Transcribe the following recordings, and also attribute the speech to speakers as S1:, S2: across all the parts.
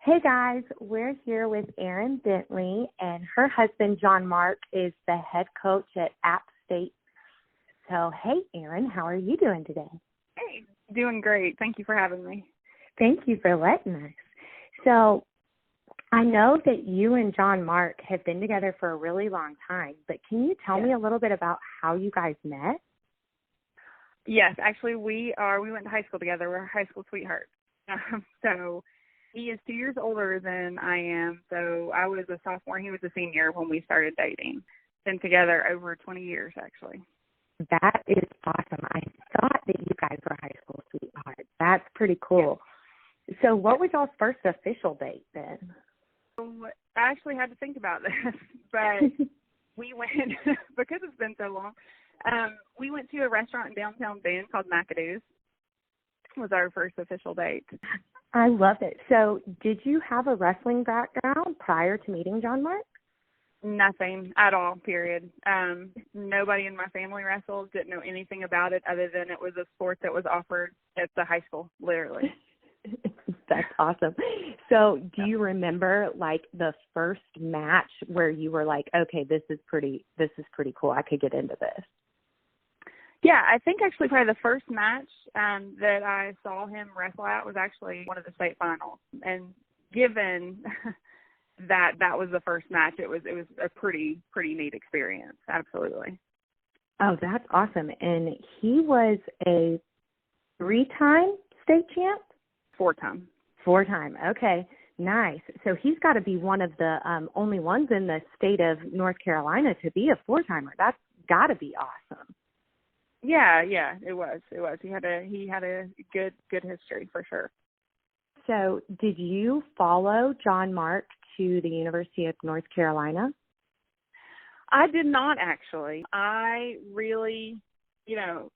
S1: Hey guys, we're here with Aaron Bentley, and her husband John Mark is the head coach at App State. So, hey Aaron, how are you doing today?
S2: Hey, doing great. Thank you for having me.
S1: Thank you for letting us. So, I know that you and John Mark have been together for a really long time, but can you tell me a little bit about how you guys met?
S2: Yes, actually we went to high school together. We're high school sweethearts. So he is 2 years older than I am. So I was a sophomore. He was a senior when we started dating. Been together over 20 years, actually.
S1: That is awesome. I thought that you guys were high school sweethearts. That's pretty cool. Yeah. So what was y'all's first official date then?
S2: So I actually had to think about this, but we went, because it's been so long, we went to a restaurant in downtown Boone called McAdoo's. Was our first official date.
S1: I love it. So did you have a wrestling background prior to meeting John Mark?
S2: Nothing at all, period. Nobody in my family wrestled, didn't know anything about it other than it was a sport that was offered at the high school, literally.
S1: That's awesome. So do you remember like the first match where you were like, okay, this is pretty cool. I could get into this.
S2: Yeah, I think actually probably the first match that I saw him wrestle at was actually one of the state finals. And given that was the first match, it was a pretty neat experience. Absolutely.
S1: Oh, that's awesome. And he was a 3-time state champ?
S2: 4-time.
S1: 4-time. Okay, nice. So he's got to be one of the only ones in the state of North Carolina to be a 4-timer. That's got to be awesome.
S2: Yeah, it was. He had a good history for sure.
S1: So, did you follow John Mark to the University of North Carolina?
S2: I did not actually. I really,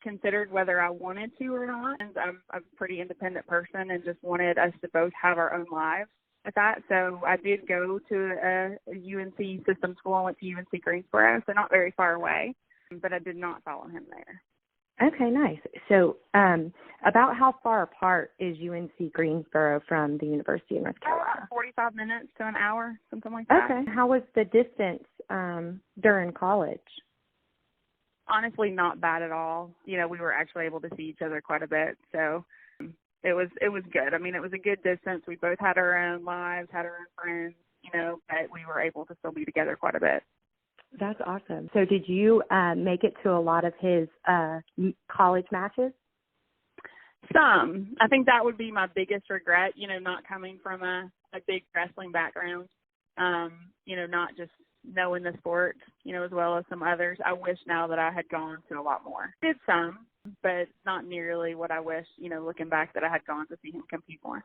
S2: considered whether I wanted to or not. And I'm a pretty independent person and just wanted us to both have our own lives at that. So I did go to a UNC system school. I went to UNC Greensboro, so not very far away, but I did not follow him there.
S1: Okay, nice. So about how far apart is UNC Greensboro from the University of North Carolina?
S2: 45 minutes to an hour, something like that.
S1: Okay. How was the distance during college?
S2: Honestly, not bad at all. We were actually able to see each other quite a bit, so it was good. I mean, it was a good distance. We both had our own lives, had our own friends, but we were able to still be together quite a bit.
S1: That's awesome. So did you make it to a lot of his college matches?
S2: Some. I think that would be my biggest regret, not coming from a big wrestling background, not just knowing the sport, as well as some others. I wish now that I had gone to a lot more. Did some, but not nearly what I wish, looking back, that I had gone to see him compete more.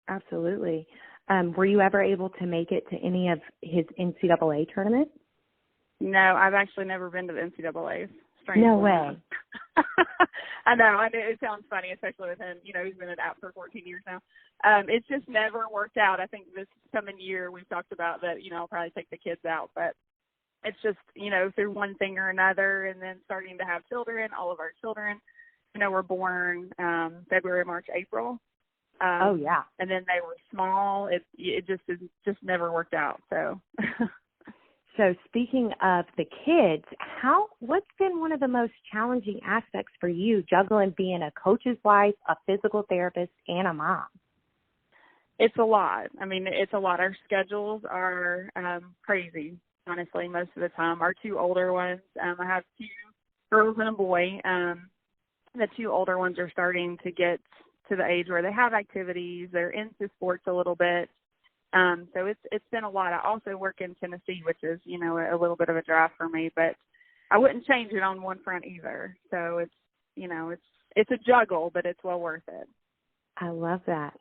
S1: Absolutely. Were you ever able to make it to any of his NCAA tournaments?
S2: No, I've actually never been to the NCAAs. Strangely.
S1: No way.
S2: I know. It sounds funny, especially with him. He's been at App for 14 years now. It's just never worked out. I think this coming year we've talked about that, I'll probably take the kids out. But it's just, through one thing or another, and then starting to have children, all of our children, were born February, March, April.
S1: Oh, yeah.
S2: And then they were small. It just never worked out. So...
S1: So speaking of the kids, what's been one of the most challenging aspects for you juggling being a coach's wife, a physical therapist, and a mom?
S2: It's a lot. I mean, it's a lot. Our schedules are crazy, honestly, most of the time. Our 2 older ones, I have 2 girls and a boy. The 2 older ones are starting to get to the age where they have activities. They're into sports a little bit. So it's been a lot. I also work in Tennessee, which is, a little bit of a drive for me, but I wouldn't change it on one front either. So it's a juggle, but it's well worth it.
S1: I love that.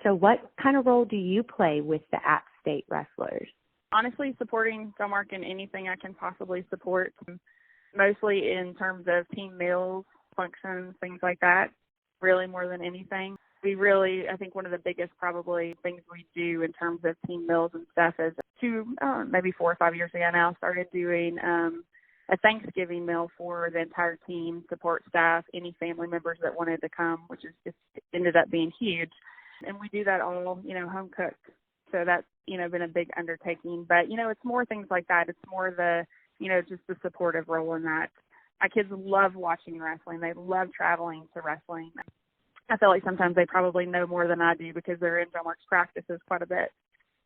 S1: So what kind of role do you play with the App State wrestlers?
S2: Honestly, supporting John Mark in anything I can possibly support, mostly in terms of team meals, functions, things like that, really more than anything. I think one of the biggest probably things we do in terms of team meals and stuff is maybe 4 or 5 years ago now, started doing a Thanksgiving meal for the entire team, support staff, any family members that wanted to come, which is just ended up being huge. And we do that all, home cooked. So that's, been a big undertaking. But, it's more things like that. It's more the, just the supportive role in that. My kids love watching wrestling. They love traveling to wrestling. I feel like sometimes they probably know more than I do because they're in 𝐵𝐺mark's practices quite a bit.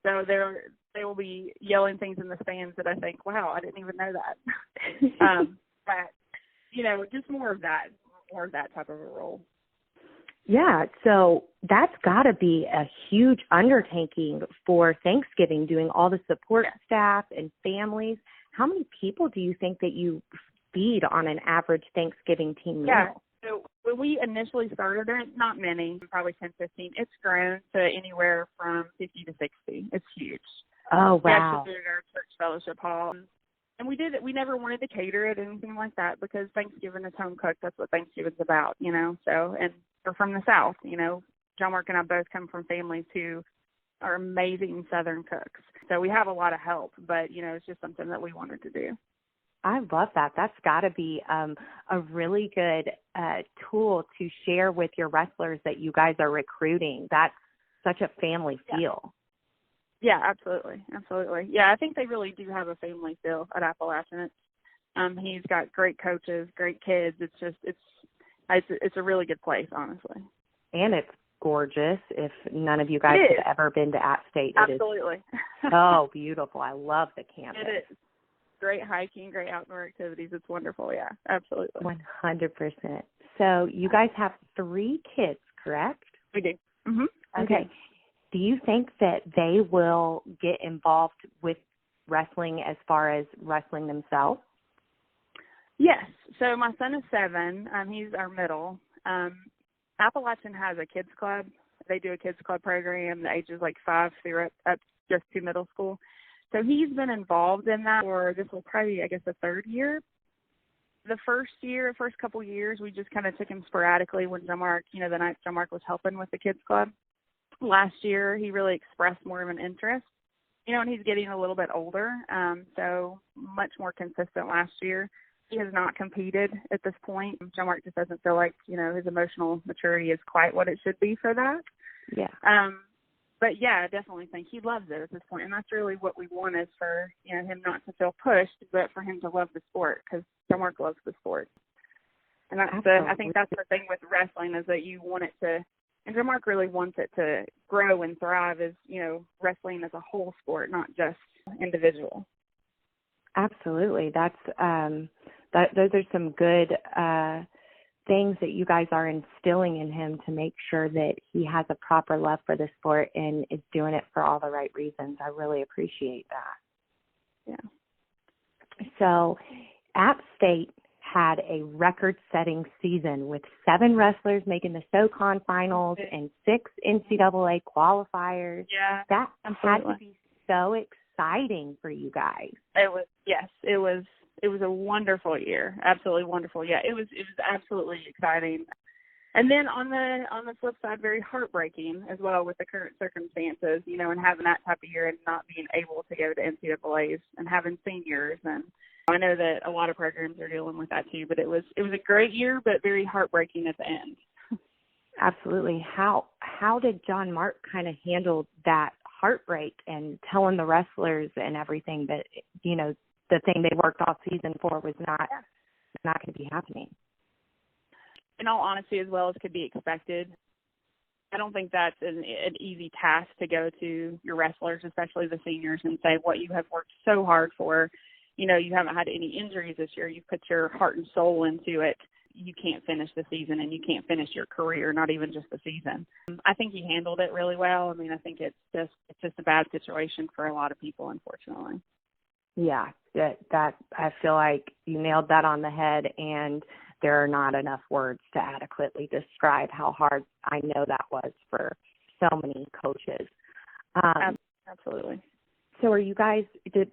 S2: So they will be yelling things in the stands that I think, wow, I didn't even know that. But, just more of that type of a role.
S1: Yeah, so that's got to be a huge undertaking for Thanksgiving, doing all the support staff and families. How many people do you think that you feed on an average Thanksgiving team meal?
S2: Yeah, so when we initially started it, not many, probably 10, 15. It's grown to anywhere from 50 to 60. It's huge.
S1: Oh, wow.
S2: We actually did it at our church fellowship hall. And we did it. We never wanted to cater it or anything like that because Thanksgiving is home cooked. That's what Thanksgiving's about, So, and we're from the South, 𝐵𝐺mark and I both come from families who are amazing Southern cooks. So we have a lot of help, but, it's just something that we wanted to do.
S1: I love that. That's got to be a really good tool to share with your wrestlers that you guys are recruiting. That's such a family feel.
S2: Yeah, absolutely. Absolutely. Yeah, I think they really do have a family feel at Appalachian. He's got great coaches, great kids. It's just, it's a really good place, honestly.
S1: And it's gorgeous. If none of you guys have ever been to App State,
S2: absolutely.
S1: It is so beautiful. I love the campus.
S2: It is. Great hiking, great outdoor activities. It's wonderful. Yeah, absolutely.
S1: 100%. So you guys have 3 kids, correct?
S2: We do. Mm-hmm.
S1: Okay. Do you think that they will get involved with wrestling as far as wrestling themselves?
S2: Yes. So my son is 7. He's our middle. Appalachian has a kids club. They do a kids club program. The ages like 5 through up just to middle school. So he's been involved in that for, this will probably, I guess, the 3rd year. The first couple years, we just kind of took him sporadically when 𝐵𝐺mark, the night 𝐵𝐺mark was helping with the kids club. Last year, he really expressed more of an interest, and he's getting a little bit older, so much more consistent last year. He has not competed at this point. 𝐵𝐺mark just doesn't feel like, his emotional maturity is quite what it should be for that.
S1: Yeah.
S2: But yeah, I definitely think he loves it at this point, and that's really what we want is for him not to feel pushed, but for him to love the sport because 𝐵𝐺mark loves the sport. And that's I think that's the thing with wrestling is that you want it to, and 𝐵𝐺mark really wants it to grow and thrive as wrestling as a whole sport, not just individual.
S1: Absolutely, that's those are some good things that you guys are instilling in him to make sure that he has a proper love for the sport and is doing it for all the right reasons. I really appreciate that.
S2: Yeah.
S1: So App State had a record-setting season with 7 wrestlers making the SoCon finals and 6 NCAA qualifiers.
S2: Yeah,
S1: that
S2: absolutely.
S1: Had to be so exciting for you guys.
S2: It was, yes, it was a wonderful year. Absolutely wonderful. Yeah, it was absolutely exciting. And then on the flip side, very heartbreaking as well with the current circumstances, and having that type of year and not being able to go to NCAAs and having seniors. And I know that a lot of programs are dealing with that too, but it was a great year, but very heartbreaking at the end.
S1: Absolutely. How did 𝐵𝐺mark kind of handle that heartbreak and telling the wrestlers and everything that, the thing they worked all season for was not going to be happening?
S2: In all honesty, as well as could be expected, I don't think that's an easy task to go to your wrestlers, especially the seniors, and say what you have worked so hard for. You haven't had any injuries this year. You've put your heart and soul into it. You can't finish the season and you can't finish your career, not even just the season. I think he handled it really well. I mean, I think it's just a bad situation for a lot of people, unfortunately.
S1: Yeah, that I feel like you nailed that on the head, and there are not enough words to adequately describe how hard I know that was for so many coaches.
S2: Absolutely.
S1: So are you guys,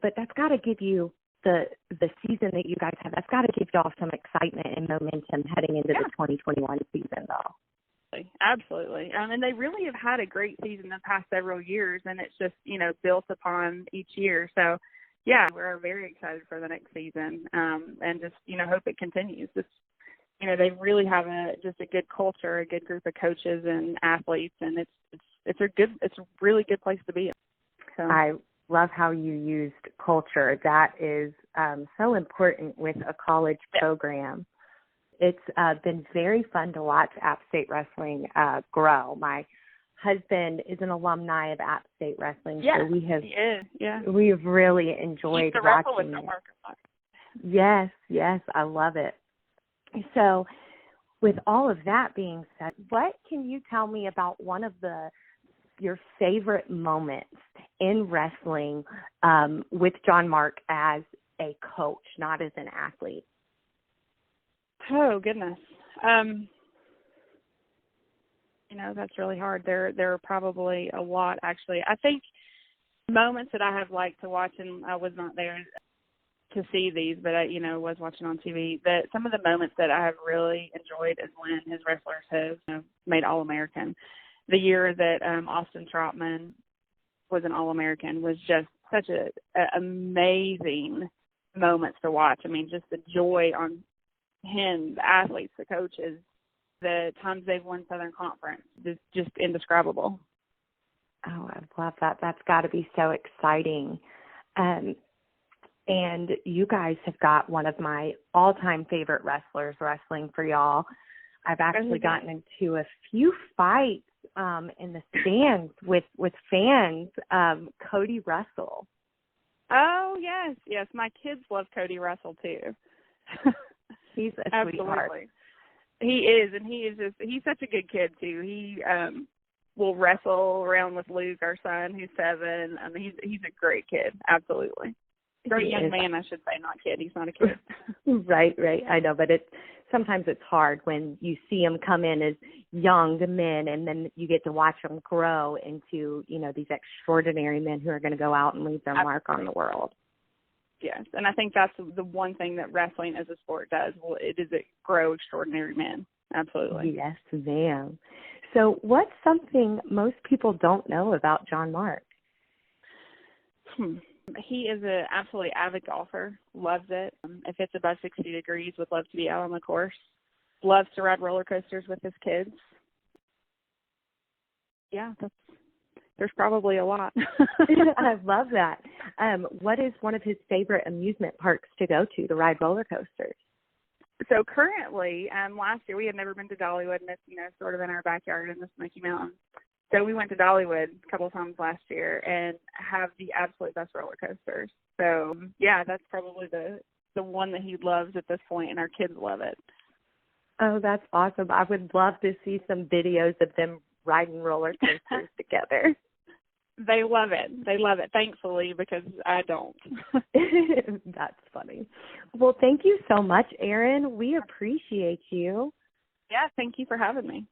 S1: but that's got to give you the season that you guys have, that's got to give y'all some excitement and momentum heading into the 2021 season, though.
S2: Absolutely. And they really have had a great season the past several years, and it's just, built upon each year. So, yeah, we're very excited for the next season and just, hope it continues. they really have just a good culture, a good group of coaches and athletes, and it's a really good place to be. So.
S1: I love how you used culture. That is so important with a college program. It's been very fun to watch App State Wrestling grow. My husband is an alumni of App State Wrestling, so
S2: he is. Yeah,
S1: we've really enjoyed watching it. Yes, I love it. So, with all of that being said, what can you tell me about one of your favorite moments in wrestling with John Mark as a coach, not as an athlete?
S2: Oh, goodness. That's really hard. There are probably a lot, actually. I think moments that I have liked to watch, and I was not there to see these, but I, was watching on TV, that some of the moments that I have really enjoyed is when his wrestlers have made All-American. The year that Austin Trotman was an All-American was just such a amazing moments to watch. I mean, just the joy on him, the athletes, the coaches, the times they've won Southern Conference is just indescribable.
S1: Oh, I love that. That's got to be so exciting. And you guys have got one of my all-time favorite wrestlers wrestling for y'all. I've actually gotten into a few fights in the stands with fans, Cody Russell.
S2: Oh, yes. My kids love Cody Russell, too.
S1: He's a sweetheart.
S2: He is, and he's such a good kid, too. He will wrestle around with Luke, our son, who's 7. I mean, he's a great kid, absolutely. Great young man, I should say, not kid. He's not a kid.
S1: Right. I know, but sometimes it's hard when you see them come in as young men, and then you get to watch them grow into, these extraordinary men who are going to go out and leave their mark on the world.
S2: Yes, and I think that's the one thing that wrestling as a sport does. Well, it grow extraordinary men. Absolutely.
S1: Yes, ma'am. So what's something most people don't know about John Mark?
S2: He is an absolutely avid golfer, loves it. If it's above 60 degrees, would love to be out on the course. Loves to ride roller coasters with his kids. Yeah, there's probably a lot.
S1: I love that. What is one of his favorite amusement parks to go to ride roller coasters?
S2: So currently, last year we had never been to Dollywood, and it's sort of in our backyard in the Smoky Mountains. So we went to Dollywood a couple of times last year and have the absolute best roller coasters. So, yeah, that's probably the one that he loves at this point, and our kids love it.
S1: Oh, that's awesome. I would love to see some videos of them riding roller coasters together.
S2: They love it, thankfully, because I don't.
S1: That's funny. Well, thank you so much, Aaron. We appreciate you.
S2: Yeah, thank you for having me.